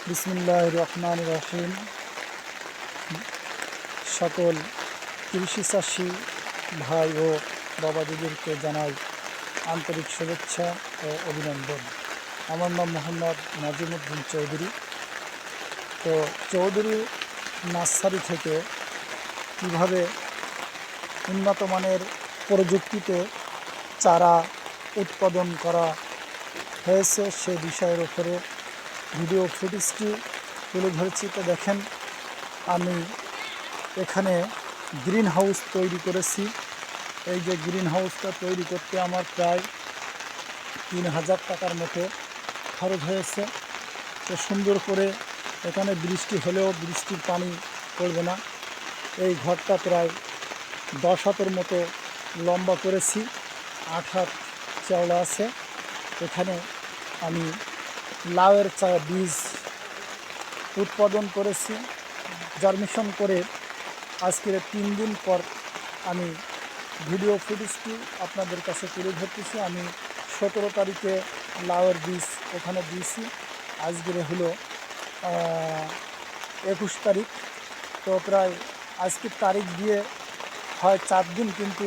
বিসমিল্লাহির রহমানির রহিম। সকল কৃষি চাষি ভাই ও বাবাদিদেরকে জানাই আন্তরিক শুভেচ্ছা ও অভিনন্দন। আমার নাম মোহাম্মদ নাজিমুদ্দিন চৌধুরী। তো চৌধুরী নার্সারি থেকে কীভাবে উন্নত মানের প্রযুক্তিতে চারা উৎপাদন করা হয়েছে সে বিষয়ের উপরে ভিডিও ফুটেজটি তুলে ধরেছি। তো দেখেন, আমি এখানে গ্রিন হাউস তৈরি করেছি। এই যে গ্রিন হাউসটা তৈরি করতে আমার প্রায় ৩,০০০ টাকার মতো খরচ হয়েছে। তো সুন্দর করে এখানে বৃষ্টি হলেও বৃষ্টির পানি পড়বে না। এই ঘরটা প্রায় 10 হাতের মতো লম্বা করেছি, 8 হাত চওড়া আছে। এখানে আমি লাউয়ের বীজ উৎপাদন করেছি। জার্মিনেশন করে আজকের 3 দিন পর আমি ভিডিও ফুটেজটি আপনাদের কাছে তুলে ধরতেছি। আমি 17 তারিখে লাউয়ের বীজ এখানে দিয়েছি। আজকের হলো 21 তারিখ। তো প্রায় আজকের তারিখ দিয়ে হয় 4 দিন, কিন্তু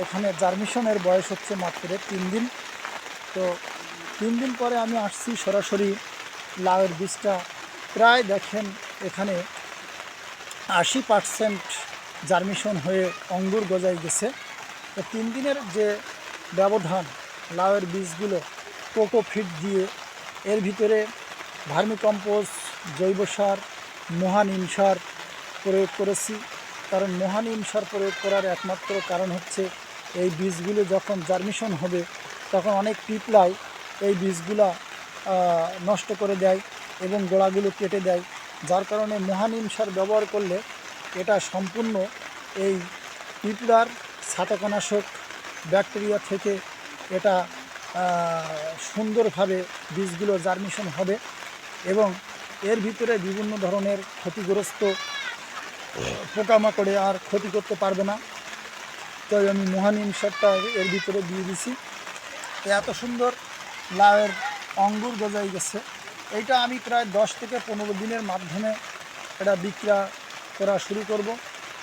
এখানে জার্মিনেশনের বয়স হচ্ছে মাত্র 3 দিন। তো 3 দিন পরে আমি আসছি সরাসরি লাউয়ের বীজটা প্রায় দেখেন এখানে 80% জার্মিনেশন হয়ে অঙ্কুর গজায় গেছে। তো 3 দিনের যে ব্যবধান, লাউয়ের বীজগুলো কোকোফিট দিয়ে এর ভিতরে ভার্মিকম্পোস্ট, জৈব সার, মহানিম সার প্রয়োগ করেছি। কারণ মহানিম সার প্রয়োগ করার একমাত্র কারণ হচ্ছে এই বীজগুলো যখন জার্মিনেশন হবে তখন অনেক পিঁপড়ায় এই বীজগুলা নষ্ট করে দেয় এবং গোড়াগুলো কেটে দেয়। যার কারণে মহানিম সার ব্যবহার করলে এটা সম্পূর্ণ এই পিঁপড়ার ছত্রাকনাশক ব্যাকটেরিয়া থেকে এটা সুন্দরভাবে বীজগুলো জার্মিনেশন হবে এবং এর ভিতরে বিভিন্ন ধরনের ক্ষতিগ্রস্ত পোকামাকড়ে আর ক্ষতি করতে পারবে না। তাই আমি মহানিম সারটা এর ভিতরে দিয়ে দিছি। এত সুন্দর লাউয়ের অঙ্কুর গজায় গেছে। এইটা আমি প্রায় 10 থেকে 15 দিনের মাধ্যমে এটা বিক্রয় করা শুরু করব।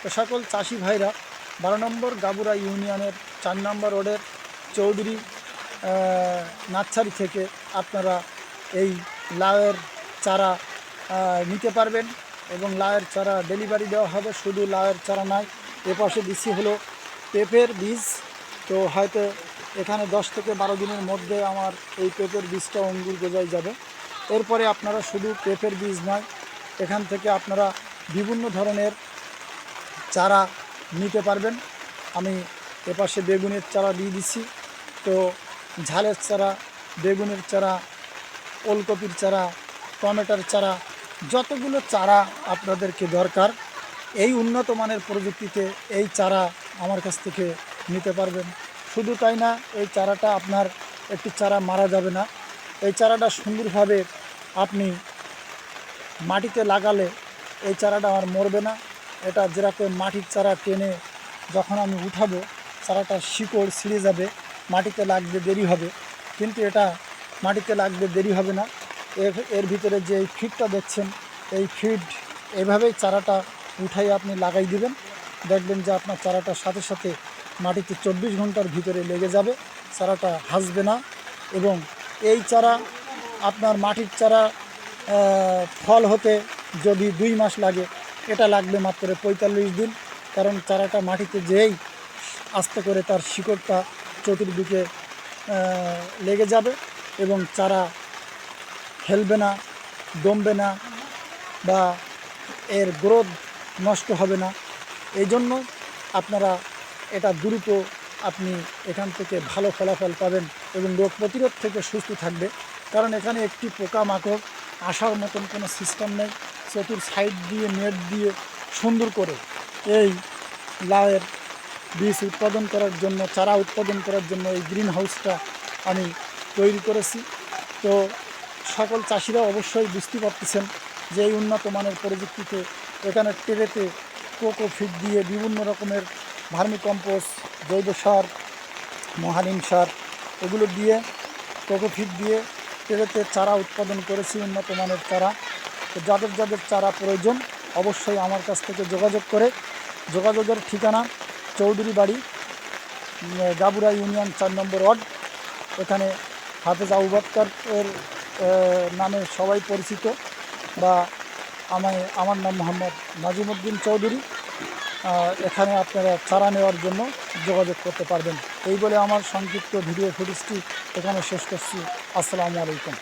তো সকল চাষি ভাইরা 12 নম্বর গাবুরা ইউনিয়নের 4 নম্বর রোডের চৌধুরী নার্সারি থেকে আপনারা এই লাউয়ের চারা নিতে পারবেন এবং লাউয়ের চারা ডেলিভারি দেওয়া হবে। শুধু লাউয়ের চারা নয়, এপাশে দিচ্ছি হলো পেঁপের বীজ। তো হয়তো এখানে 10 থেকে 12 দিনের মধ্যে আমার এই পেঁপের বীজটা অঙ্কুর গজায় যাবে। এরপরে আপনারা শুধু পেঁপের বীজ নয়, এখান থেকে আপনারা বিভিন্ন ধরনের চারা নিতে পারবেন। আমি এপাশে বেগুনের চারা দিয়ে দিচ্ছি। তো ঝালের চারা, বেগুনের চারা, ওলকপির চারা, টমেটোর চারা, যতগুলো চারা আপনাদেরকে দরকার এই উন্নত মানের প্রযুক্তিতে এই চারা আমার কাছ থেকে নিতে পারবেন। শুধু তাই না, এই চারাটা আপনার একটি চারা মারা যাবে না। এই চারাটা সুন্দরভাবে আপনি মাটিতে লাগালে এই চারাটা আর মরবে না। এটা যেরকম মাটির চারা টেনে যখন আমি উঠাবো চারাটা শিকড় ছিঁড়ে যাবে, মাটিতে লাগতে দেরি হবে, কিন্তু এটা মাটিতে লাগতে দেরি হবে না। এর ভিতরে যে এই ফিডটা দেখছেন, এই ফিড এভাবেই চারাটা উঠাই আপনি লাগাই দিবেন। দেখবেন যে আপনার চারাটার সাথে সাথে মাটিতে 24 ঘন্টার ভিতরে লেগে যাবে, চারাটা হাসবে না। এবং এই চারা আপনার মাটির চারা ফল হতে যদি 2 মাস লাগে, এটা লাগবে মাত্র 45 দিন। কারণ চারাটা মাটিতে যেই আস্তে করে তার শিকড়টা চতুর্দিকে লেগে যাবে এবং চারা হেলবে না, দমবে না বা এর গ্রোথ নষ্ট হবে না। এই জন্য আপনারা এটা দ্রুত আপনি এখান থেকে ভালো ফলাফল পাবেন এবং রোগ প্রতিরোধ থেকে সুস্থ থাকবে। কারণ এখানে একটি পোকামাকড় আসার মতন কোনো সিস্টেম নেই। চতুর সাইড দিয়ে নেট দিয়ে সুন্দর করে এই লাউয়ের বীজ উৎপাদন করার জন্য, চারা উৎপাদন করার জন্য এই গ্রিন হাউসটা আমি তৈরি করেছি। তো সকল চাষিরা অবশ্যই বুঝতে পারতেছেন যে এই উন্নত মানের প্রযুক্তিতে এখানে ট্রেতে কোকোফিট দিয়ে বিভিন্ন রকমের ভার্মিকম্পোস্ট, জৈব সার, মহানিম সার এগুলো দিয়ে কোকোফিট দিয়ে ট্রেতে চারা উৎপাদন করেছি, উন্নত মানের চারা। তো যাদের যাদের চারা প্রয়োজন অবশ্যই আমার কাছ থেকে যোগাযোগ করে, যোগাযোগের ঠিকানা চৌধুরী বাড়ি, গাবুরা ইউনিয়ন 4 নম্বর ওয়ার্ড। এখানে হাফেজ আবুবকর এর নামে সবাই পরিচিত, বা আমার নাম মোহাম্মদ নাজিমউদ্দিন চৌধুরী। এখানে আপনারা চারা নেওয়ার জন্য যোগাযোগ করতে পারবেন। এই বলে আমার সংক্ষিপ্ত ভিডিও ফুটেজটি এখানে শেষ করছি। আসসালামু আলাইকুম।